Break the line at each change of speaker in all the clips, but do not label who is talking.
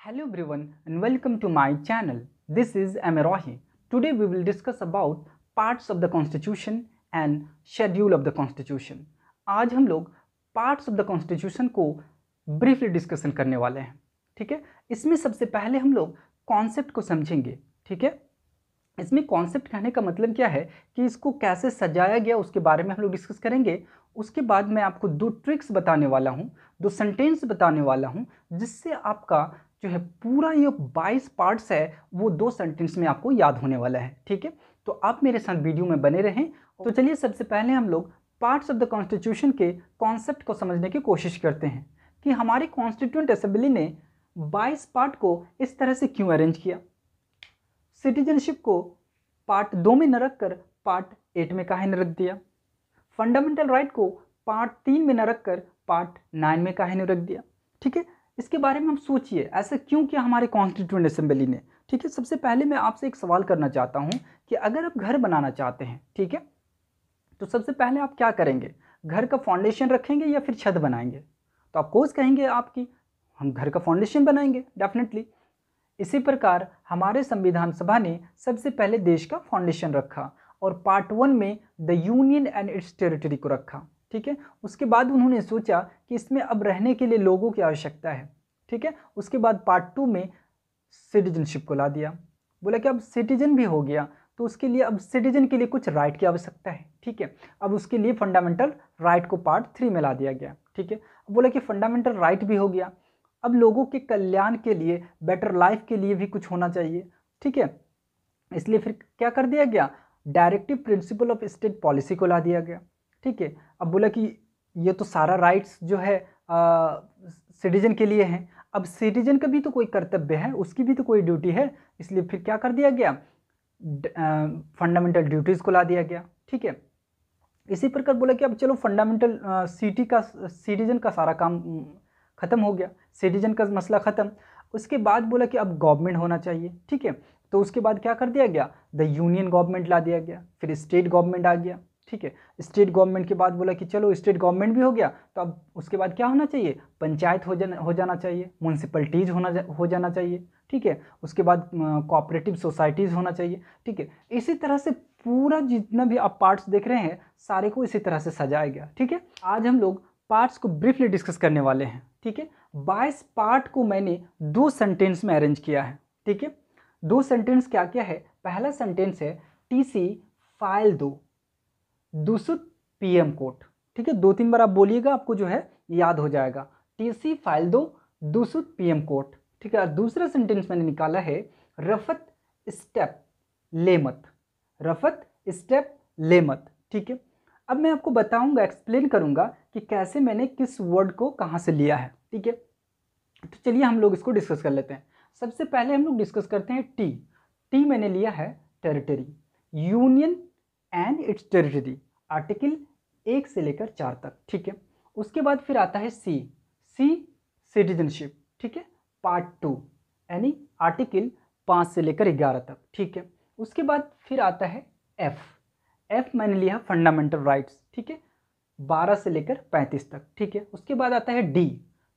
Hello everyone and welcome to my channel. This is Amirohi. Today we will discuss about parts of the constitution and schedule of the constitution. आज हम लोग parts of the constitution को briefly discussion करने वाले हैं, ठीक है। इसमें सबसे पहले हम लोग concept को समझेंगे, ठीक है। इसमें कॉन्सेप्ट कहने का मतलब क्या है कि इसको कैसे सजाया गया उसके बारे में हम लोग डिस्कस करेंगे। उसके बाद मैं आपको दो ट्रिक्स बताने वाला हूँ, दो सेंटेंस बताने वाला हूँ, जिससे आपका जो है पूरा ये 22 पार्ट्स है वो दो सेंटेंस में आपको याद होने वाला है, ठीक है। तो आप मेरे साथ वीडियो में बने रहें। तो चलिए सबसे पहले हम लोग पार्ट्स ऑफ द कॉन्स्टिट्यूशन के कॉन्सेप्ट को समझने की कोशिश करते हैं कि हमारी कॉन्स्टिट्यूएंट असेंबली ने 22 पार्ट को इस तरह से क्यों अरेंज किया। सिटीजनशिप को पार्ट 2 में न रखकर पार्ट 8 में काहे न रख दिया। फंडामेंटल राइट को पार्ट 3 में न रखकर पार्ट 9 में काहे न रख दिया, ठीक है। इसके बारे में हम सोचिए, ऐसा क्यों किया हमारे कॉन्स्टिट्यूएंट असेंबली ने, ठीक है। सबसे पहले मैं आपसे एक सवाल करना चाहता हूं कि अगर आप घर बनाना चाहते हैं, ठीक है, तो सबसे पहले आप क्या करेंगे, घर का फाउंडेशन रखेंगे या फिर छत बनाएंगे। तो आप कोर्स कहेंगे आपकी हम घर का फाउंडेशन बनाएंगे, डेफिनेटली। इसी प्रकार हमारे संविधान सभा ने सबसे पहले देश का फाउंडेशन रखा और पार्ट 1 में the union and it's territory को रखा, ठीक है। उसके बाद उन्होंने सोचा कि इसमें अब रहने के लिए लोगों की आवश्यकता है, ठीक है। उसके बाद पार्ट 2 में सिटीजनशिप को ला दिया, बोला कि अब सिटीजन भी हो गया तो उसके लिए अब सिटीजन के लिए कुछ राइट की आवश्यकता है, ठीक है। अब उसके लिए फंडामेंटल राइट को पार्ट 3 में ला दिया गया, ठीक है। बोला कि फंडामेंटल राइट भी हो गया, अब लोगों के कल्याण के लिए, बेटर लाइफ के लिए भी कुछ होना चाहिए, ठीक है। इसलिए फिर क्या कर दिया गया, directive principle of state policy को ला दिया गया, ठीक है। अब बोला कि ये तो सारा राइट्स जो है सिटीजन के लिए हैं, अब सिटीजन का भी तो कोई कर्तव्य है, उसकी भी तो कोई ड्यूटी है, इसलिए फिर क्या कर दिया गया, फंडामेंटल ड्यूटीज़ को ला दिया गया, ठीक है। इसी प्रकार बोला कि अब चलो फंडामेंटल सिटीजन का सारा काम ख़त्म हो गया, सिटीजन का मसला ख़त्म। उसके बाद बोला कि अब गवर्नमेंट होना चाहिए, ठीक है। तो उसके बाद क्या कर दिया गया, द यूनियन गवर्नमेंट ला दिया गया, फिर स्टेट गवर्नमेंट आ गया, ठीक है। स्टेट गवर्नमेंट के बाद बोला कि चलो स्टेट गवर्नमेंट भी हो गया, तो अब उसके बाद क्या होना चाहिए, पंचायत हो जाना चाहिए, म्यूनसिपलिटीज़ हो जाना चाहिए, ठीक है। उसके बाद कोऑपरेटिव सोसाइटीज़ होना चाहिए, ठीक है। इसी तरह से पूरा जितना भी आप पार्ट्स देख रहे हैं सारे को इसी तरह से सजाया गया, ठीक है। आज हम लोग पार्ट्स को ब्रीफली डिस्कस करने वाले हैं, ठीक है। 22 पार्ट को मैंने दो सेंटेंस में अरेंज किया है, ठीक है। दो सेंटेंस क्या क्या है, पहला सेंटेंस है टीसी फाइल दो दूसुत पीएम कोर्ट, ठीक है। 2-3 बार आप बोलिएगा, आपको जो है याद हो जाएगा, टीसी फाइल दो दूसुत पीएम कोर्ट, ठीक है। और दूसरा सेंटेंस मैंने निकाला है रफत स्टेप ले मत, रफत स्टेप ले मत, ठीक है। अब मैं आपको बताऊंगा, एक्सप्लेन करूंगा कि कैसे मैंने किस वर्ड को कहाँ से लिया है, ठीक है। तो चलिए हम लोग इसको डिस्कस कर लेते हैं। सबसे पहले हम लोग डिस्कस करते हैं टी। टी मैंने लिया है territory, union and it's territory, article 1 से लेकर 4 तक, ठीक है। उसके बाद फिर आता है सी, सी सिटीजनशिप, ठीक है, पार्ट 2 यानी आर्टिकल 5 से लेकर 11 तक, ठीक है। उसके बाद फिर आता है एफ, एफ मैंने लिया फंडामेंटल राइट्स, ठीक है, 12 से लेकर 35 तक, ठीक है। उसके बाद आता है डी,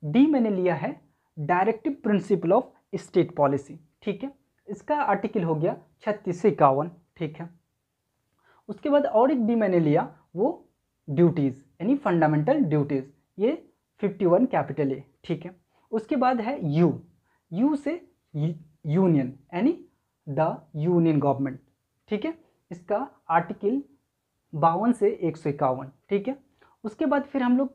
डी मैंने लिया है directive principle of state policy, ठीक है। इसका आर्टिकल हो गया 36 से 51, ठीक है। उसके बाद और एक डी मैंने लिया, वो ड्यूटीज़ यानी फंडामेंटल ड्यूटीज़, ये 51 कैपिटल ए, ठीक है। उसके बाद है यू, यू से यूनियन यानी द यूनियन गवर्नमेंट, ठीक है। इसका आर्टिकल 52 से 151, ठीक है। उसके बाद फिर हम लोग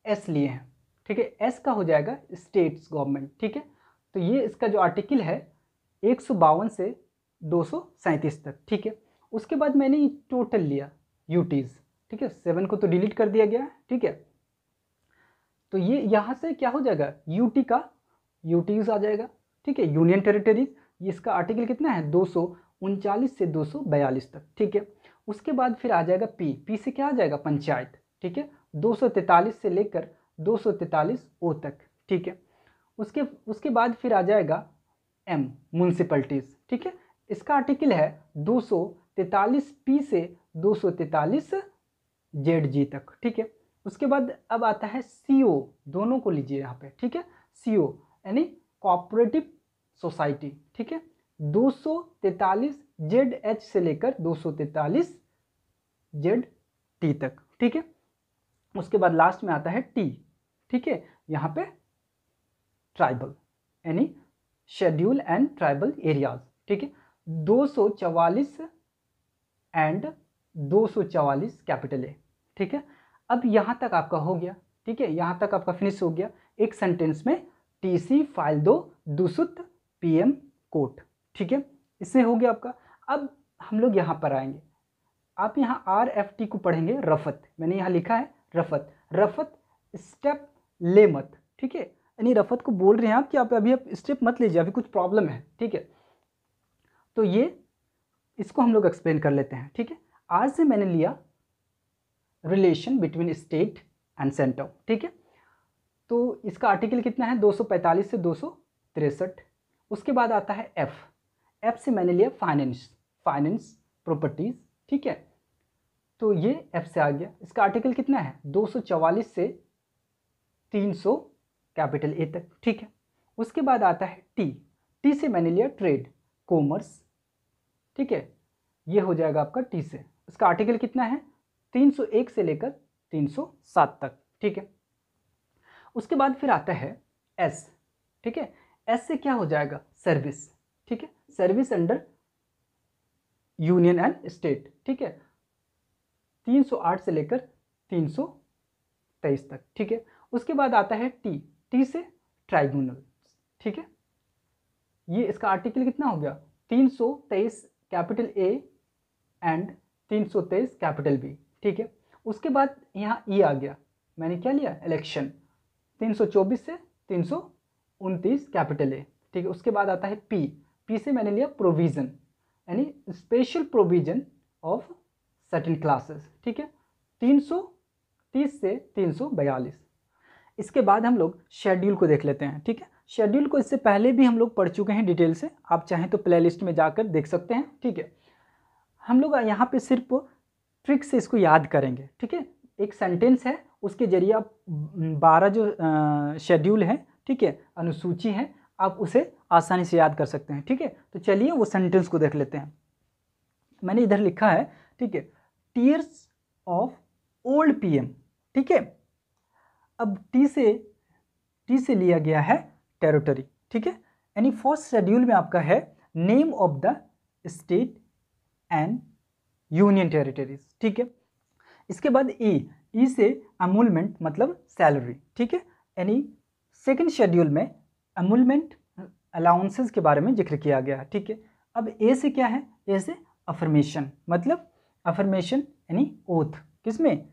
एस लिए हैं, ठीक है, एस का हो जाएगा स्टेट्स गवर्नमेंट, ठीक है। तो ये इसका जो आर्टिकल है 152 से 237 तक, ठीक है। उसके बाद मैंने टोटल लिया यूटीज़, ठीक है, 7 को तो डिलीट कर दिया गया है, ठीक है। तो ये यहाँ से क्या हो जाएगा, यूटी का यूटीज़ आ जाएगा, ठीक है, यूनियन टेरिटरीज। इसका आर्टिकल कितना है 239 से 242 तक, ठीक है। उसके बाद फिर आ जाएगा पी, पी से क्या आ जाएगा पंचायत, ठीक है, 243 से लेकर 243 ओ तक, ठीक है। उसके बाद फिर आ जाएगा एम म्यूनसिपलिटीज़, ठीक है। इसका आर्टिकल है 243 पी से 243 जेड जी तक, ठीक है। उसके बाद अब आता है सीओ, दोनों को लीजिए यहाँ पे, ठीक है, सीओ यानी कोऑपरेटिव सोसाइटी, ठीक है, 243 ZH से लेकर 243 ZT तक, ठीक है। उसके बाद लास्ट में आता है T, ठीक है, यहाँ पे ट्राइबल यानी शेड्यूल एंड ट्राइबल एरियाज, ठीक है, 244 एंड 244 कैपिटल ए, ठीक है। अब यहाँ तक आपका हो गया, ठीक है, यहाँ तक आपका फिनिश हो गया एक सेंटेंस में TC फाइल 2 दुसुत PM कोर्ट, ठीक है, इससे हो गया आपका। अब हम लोग यहाँ पर आएंगे, आप यहाँ RFT को पढ़ेंगे रफत, मैंने यहाँ लिखा है रफत, रफत स्टेप ले मत, ठीक है, यानी रफत को बोल रहे हैं आप कि आप अभी स्टेप मत लीजिए, अभी कुछ प्रॉब्लम है, ठीक है। तो ये इसको हम लोग एक्सप्लेन कर लेते हैं, ठीक है। आज से मैंने लिया relation between state and centre, ठीक है। तो इसका आर्टिकल कितना है 245 से 263। उसके बाद आता है एफ से मैंने लिया फाइनेंस प्रॉपर्टीज, ठीक है, तो ये एफ से आ गया। इसका आर्टिकल कितना है 244 से 300 कैपिटल ए तक, ठीक है। उसके बाद आता है टी से मैंने लिया ट्रेड कॉमर्स, ठीक है, ये हो जाएगा आपका टी से। इसका आर्टिकल कितना है 301 से लेकर 307 तक, ठीक है। उसके बाद फिर आता है एस, ठीक है, एस से क्या हो जाएगा सर्विस, ठीक है, service under union and state, ठीक है, 308 से लेकर 323 तक, ठीक है। उसके बाद आता है टी से ट्राइब्यूनल, ठीक है, ये इसका आर्टिकल कितना हो गया 323 capital A and 323 capital B, ठीक है। उसके बाद यहाँ ई आ गया, मैंने क्या लिया इलेक्शन 324 से 329 कैपिटल ए, ठीक है। उसके बाद आता है पी से मैंने लिया प्रोविज़न यानी special provision of certain classes, ठीक है, 330 से 342। इसके बाद हम लोग शेड्यूल को देख लेते हैं, ठीक है। शेड्यूल को इससे पहले भी हम लोग पढ़ चुके हैं डिटेल से, आप चाहें तो प्लेलिस्ट में जाकर देख सकते हैं, ठीक है। हम लोग यहाँ पे सिर्फ ट्रिक से इसको याद करेंगे, ठीक है। एक सेंटेंस है, उसके जरिए आप 12 जो शेड्यूल है, ठीक है, अनुसूची है, आप उसे आसानी से याद कर सकते हैं, ठीक है। तो चलिए वो सेंटेंस को देख लेते हैं। मैंने इधर लिखा है, ठीक है, टीयर्स ऑफ ओल्ड PM, ठीक है। अब टी से लिया गया है टेरिटरी, ठीक है, यानी फर्स्ट शेड्यूल में आपका है name of the state and union territories, ठीक है। इसके बाद ई से अमूलमेंट मतलब सैलरी, ठीक है, यानी सेकंड शेड्यूल में अमूलमेंट अलाउंसेस के बारे में जिक्र किया गया है, ठीक है। अब ए से क्या है, ए से अफर्मेशन मतलब अफर्मेशन यानी ओथ, किसमें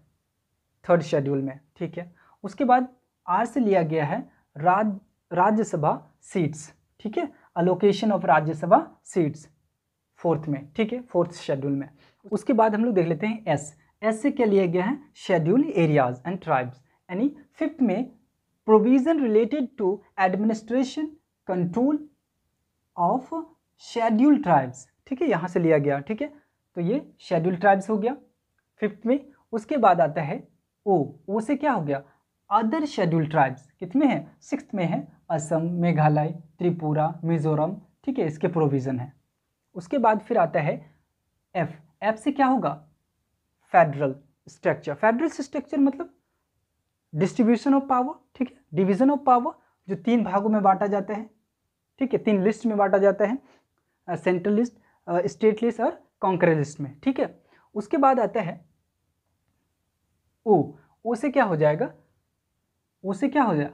थर्ड शेड्यूल में, ठीक है। उसके बाद आर से लिया गया है राज्यसभा सीट्स, ठीक है, allocation of Rajya Sabha seats fourth में, ठीक है, फोर्थ शेड्यूल में। उसके बाद हम लोग देख लेते हैं एस से क्या लिया गया है शेड्यूल एरियाज एंड ट्राइब्स, यानी फिफ्थ में provision related to administration control of schedule tribes, ठीक है, यहाँ से लिया गया, ठीक है। तो ये शेड्यूल ट्राइब्स हो गया फिफ्थ में। उसके बाद आता है ओ से क्या हो गया अदर शेड्यूल ट्राइब्स, कितने हैं सिक्स्थ में है, असम, मेघालय, त्रिपुरा, मिजोरम, ठीक है, इसके प्रोविज़न है। उसके बाद फिर आता है एफ से क्या होगा फेडरल स्ट्रक्चर मतलब डिस्ट्रीब्यूशन ऑफ पावर, ठीक है, डिवीजन ऑफ पावर, जो 3 भागों में बांटा जाता है, ठीक है, 3 लिस्ट में बांटा जाता है, सेंट्रल लिस्ट, स्टेट लिस्ट और कॉन्करेंट लिस्ट में, ठीक है। उसके बाद आता है ओ से क्या हो जाएगा, ओ से क्या हो जाएगा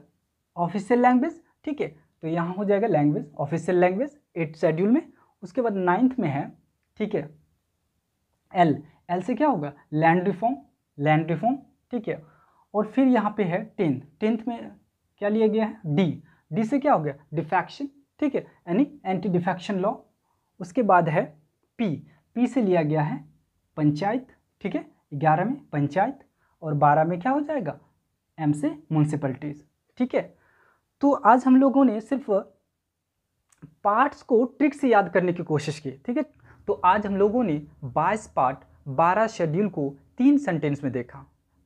ऑफिशियल लैंग्वेज, ठीक है, तो यहाँ हो जाएगा language official language 8th schedule में। उसके बाद 9th में है, ठीक है, एल से क्या होगा लैंड रिफॉर्म, ठीक है। और फिर यहाँ पे है 10th में क्या लिया गया है डी से क्या हो गया डिफेक्शन, ठीक है, यानी एंटी डिफेक्शन लॉ। उसके बाद है पी से लिया गया है पंचायत, ठीक है, 11 में पंचायत और 12 में क्या हो जाएगा एम से म्यूनसिपैलिटीज, ठीक है। तो आज हम लोगों ने सिर्फ पार्ट्स को ट्रिक से याद करने की कोशिश की, ठीक है। तो आज हम लोगों ने 22 पार्ट 12 शेड्यूल को 3 सेंटेंस में देखा।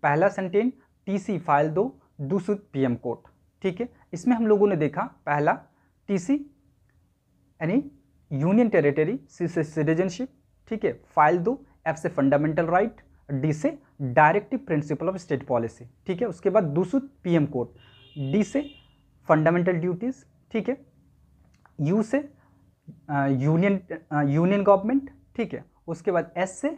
पहला sentence TC file 2 दुसुत PM court, ठीक है, इसमें हम लोगों ने देखा पहला टी सी यानी यूनियन टेरिटरी, सी से सिटीजनशिप, ठीक है। फाइल 2, एफ से फंडामेंटल राइट, डी से directive principle of state policy, ठीक है। उसके बाद दूसरा पीएम कोड, डी से फंडामेंटल ड्यूटीज, ठीक है। यू से यूनियन गवर्नमेंट, ठीक है। उसके बाद एस से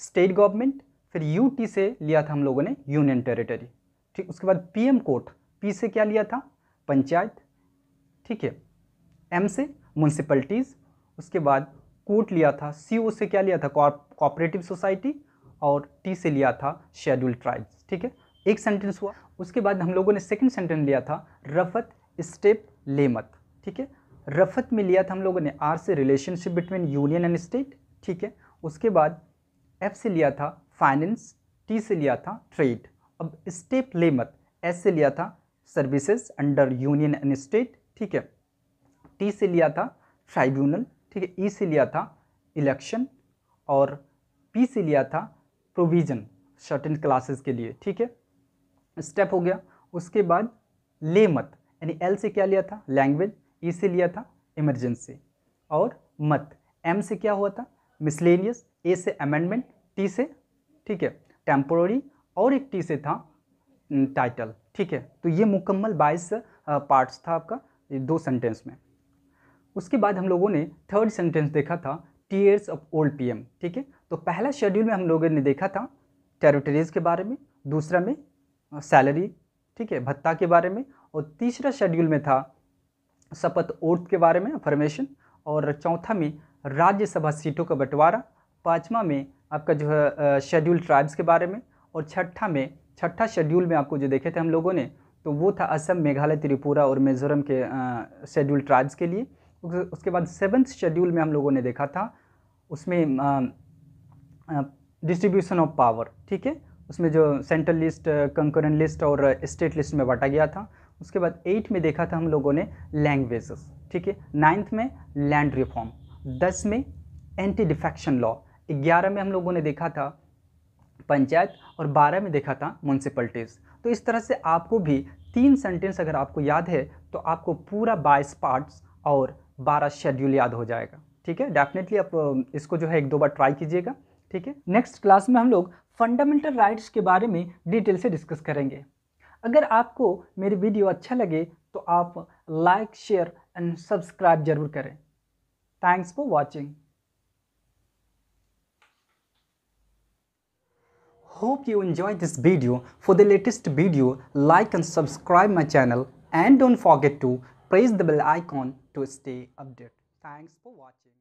स्टेट गवर्नमेंट, फिर यू टी से लिया था हम लोगों ने यूनियन टेरिटरी, ठीक। उसके बाद पीएम कोड, पी से क्या लिया था, पंचायत, ठीक है। एम से म्यूनसिपलिटीज़, उसके बाद कोर्ट लिया था, सी ओ से क्या लिया था, कोऑपरेटिव सोसाइटी, और टी से लिया था शेड्यूल्ड ट्राइब्स, ठीक है। एक सेंटेंस हुआ। उसके बाद हम लोगों ने सेकंड सेंटेंस लिया था रफत स्टेप लेमत, ठीक है। रफत में लिया था हम लोगों ने आर से relationship between union and state, ठीक है। उसके बाद एफ से लिया था फाइनेंस, टी से लिया था ट्रेड। अब स्टेप लेमत, एस से लिया था services under union and state, ठीक है। टी से लिया था ट्राइब्यूनल, ठीक है। ई से लिया था इलेक्शन, और पी से लिया था प्रोविजन सर्टेन क्लासेस के लिए, ठीक है। स्टेप हो गया। उसके बाद लेमत यानी एल से क्या लिया था, लैंग्वेज, ई से लिया था इमरजेंसी, और मत, एम से क्या हुआ था, मिसलेनियस, ए से अमेंडमेंट, टी से, ठीक है, टेम्पोररी, और एक टी से था टाइटल, ठीक है। तो ये मुकम्मल 22 पार्ट्स था आपका ये 2 सेंटेंस में। उसके बाद हम लोगों ने थर्ड सेंटेंस देखा था टीयर्स ऑफ ओल्ड पीएम, ठीक है। तो पहला शेड्यूल में हम लोगों ने देखा था टेरिटरीज के बारे में, दूसरा में सैलरी, ठीक है, भत्ता के बारे में, और तीसरा शेड्यूल में था शपथ ओथ के बारे में, अफर्मेशन, और चौथा में राज्यसभा सीटों का बंटवारा, पाँचवा में आपका जो है शेड्यूल ट्राइब्स के बारे में, और छठा शेड्यूल में आपको जो देखे थे हम लोगों ने तो वो था असम, मेघालय, त्रिपुरा और मिजोरम के शेड्यूल ट्राइब्स के लिए। उसके बाद 7th शेड्यूल में हम लोगों ने देखा था उसमें डिस्ट्रीब्यूशन ऑफ पावर, ठीक है। उसमें जो सेंट्रल लिस्ट, कंकरेंट लिस्ट और स्टेट लिस्ट में बांटा गया था। उसके बाद 8 में देखा था हम लोगों ने लैंग्वेजेस, ठीक है। 9th में लैंड रिफॉर्म, 10 में एंटी डिफेक्शन लॉ, 11 में हम लोगों ने देखा था पंचायत, और 12 में देखा था म्यूनसिपलिटीज़। तो इस तरह से आपको भी 3 सेंटेंस अगर आपको याद है तो आपको पूरा 22 पार्ट्स और 12 शेड्यूल याद हो जाएगा, ठीक है। डेफिनेटली आप इसको जो है 1-2 बार ट्राई कीजिएगा, ठीक है। नेक्स्ट क्लास में हम लोग फंडामेंटल राइट्स के बारे में डिटेल से डिस्कस करेंगे। अगर आपको मेरी वीडियो अच्छा लगे तो आप लाइक, शेयर एंड सब्सक्राइब जरूर करें। Thanks for watching. Hope you enjoyed this video. For the latest video, like and subscribe my channel, and don't forget to press the bell icon to stay updated. Thanks for watching.